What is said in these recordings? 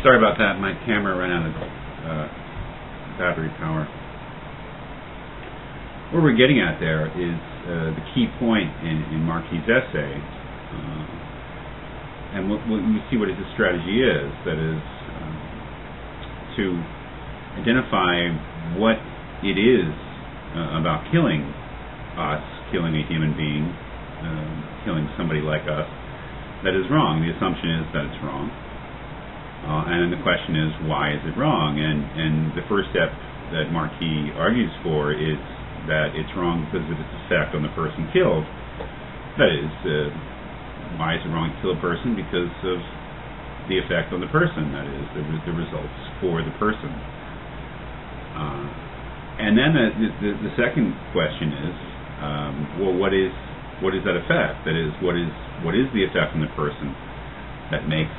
Sorry about that. My camera ran out of battery power. What we're getting at there is the key point in Marquis' essay, and we see what his strategy is. That is to identify what it is about killing us, killing a human being, killing somebody like us, that is wrong. The assumption is that it's wrong. And the question is, why is it wrong? And the first step that Marquis argues for is that it's wrong because of its effect on the person killed. That is, why is it wrong to kill a person? Because of the effect on the person, that is, the results for the person. And then the second question is, well, what is that effect? That is, what is the effect on the person that makes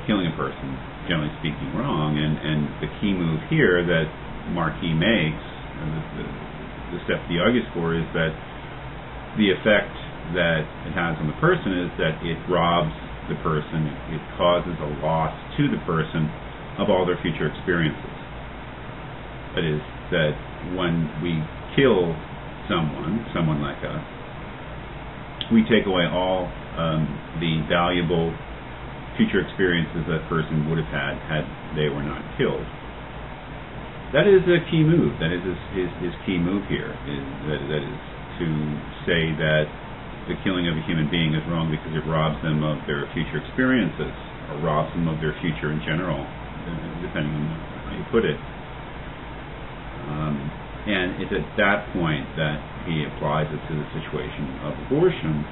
killing a person, generally speaking, wrong? And the key move here that Marquis makes, the step he argues for, is that the effect that it has on the person is that it robs the person, it causes a loss to the person of all their future experiences. That is, that when we kill someone like us, we take away all the valuable future experiences that person would have had they were not killed. That is a key move. That is his key move here. That is to say that the killing of a human being is wrong because it robs them of their future experiences, or robs them of their future in general, depending on how you put it. And it's at that point that he applies it to the situation of abortion,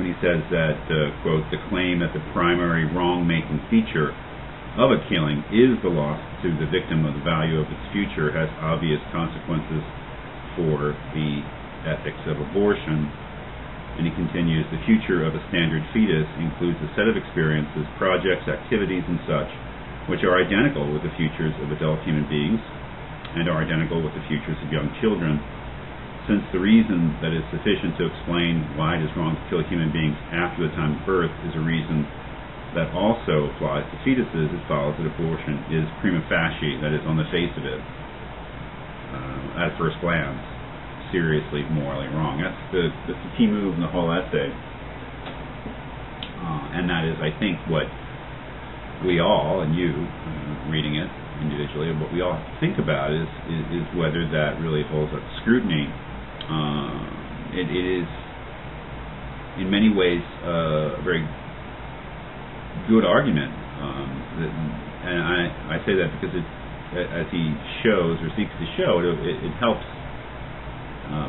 when he says that, quote, the claim that the primary wrong-making feature of a killing is the loss to the victim of the value of its future has obvious consequences for the ethics of abortion. And he continues, the future of a standard fetus includes a set of experiences, projects, activities, and such, which are identical with the futures of adult human beings and are identical with the futures of young children. Since the reason that is sufficient to explain why it is wrong to kill human beings after the time of birth is a reason that also applies to fetuses, it follows that abortion is prima facie, that is, on the face of it, at first glance, seriously morally wrong. That's the key move in the whole essay. And that is, I think, what we all, and you, reading it individually, what we all think about is whether that really holds up to scrutiny. It is, in many ways, a very good argument, and I say that because it, as he shows or seeks to show, it helps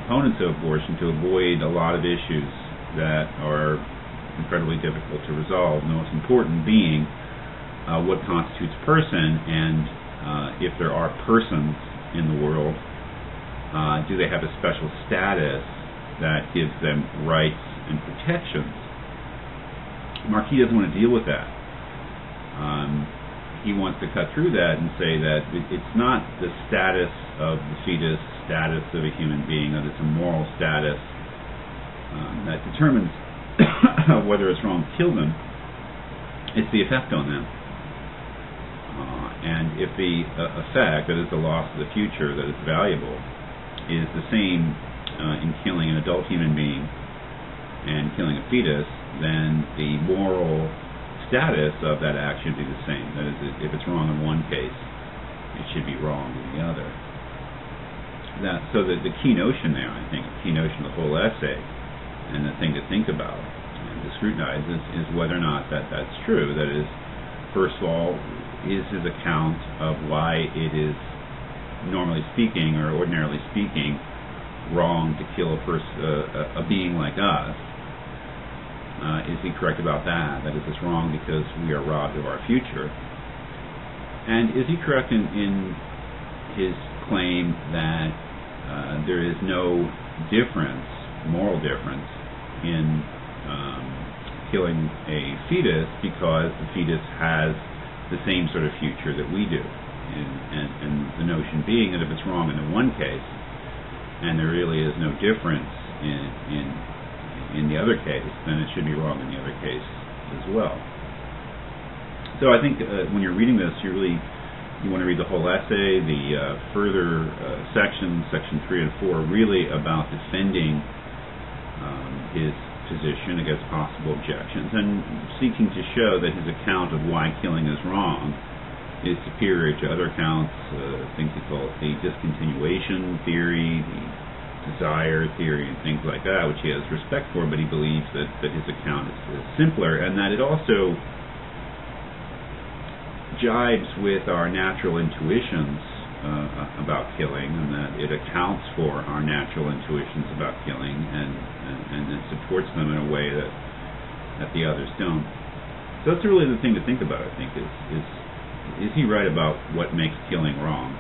opponents of abortion to avoid a lot of issues that are incredibly difficult to resolve. The most important being what constitutes person, and if there are persons in the world, do they have a special status that gives them rights and protections? Marquis doesn't want to deal with that. He wants to cut through that and say that it's not the status of the fetus, status of a human being, that it's a moral status that determines whether it's wrong to kill them. It's the effect on them. And if the effect, that is the loss of the future that is valuable, is the same in killing an adult human being and killing a fetus, then the moral status of that act should be the same. That is, if it's wrong in one case, it should be wrong in the other. So the key notion there, I think, the key notion of the whole essay, and the thing to think about and to scrutinize is whether or not that's true. That is, first of all, is his account of why it is, normally speaking or ordinarily speaking, wrong to kill a being like us. Is he correct about that? That is, it's wrong because we are robbed of our future. And is he correct in his claim that there is no difference, moral difference, in killing a fetus because the fetus has the same sort of future that we do? And the notion being that if it's wrong in the one case, and there really is no difference in the other case, then it should be wrong in the other case as well. So I think when you're reading this, you want to read the whole essay. The further sections, section 3 and 4, really about defending his position against possible objections and seeking to show that his account of why killing is wrong is superior to other accounts, things he calls the discontinuation theory, the desire theory, and things like that, which he has respect for, but he believes that his account is simpler, and that it also jibes with our natural intuitions about killing, and that it accounts for our natural intuitions about killing, and it supports them in a way that the others don't. So that's really the thing to think about, I think, is he right about what makes killing wrong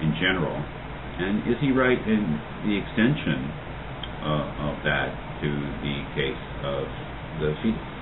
in general? And is he right in the extension of that to the case of the fetus?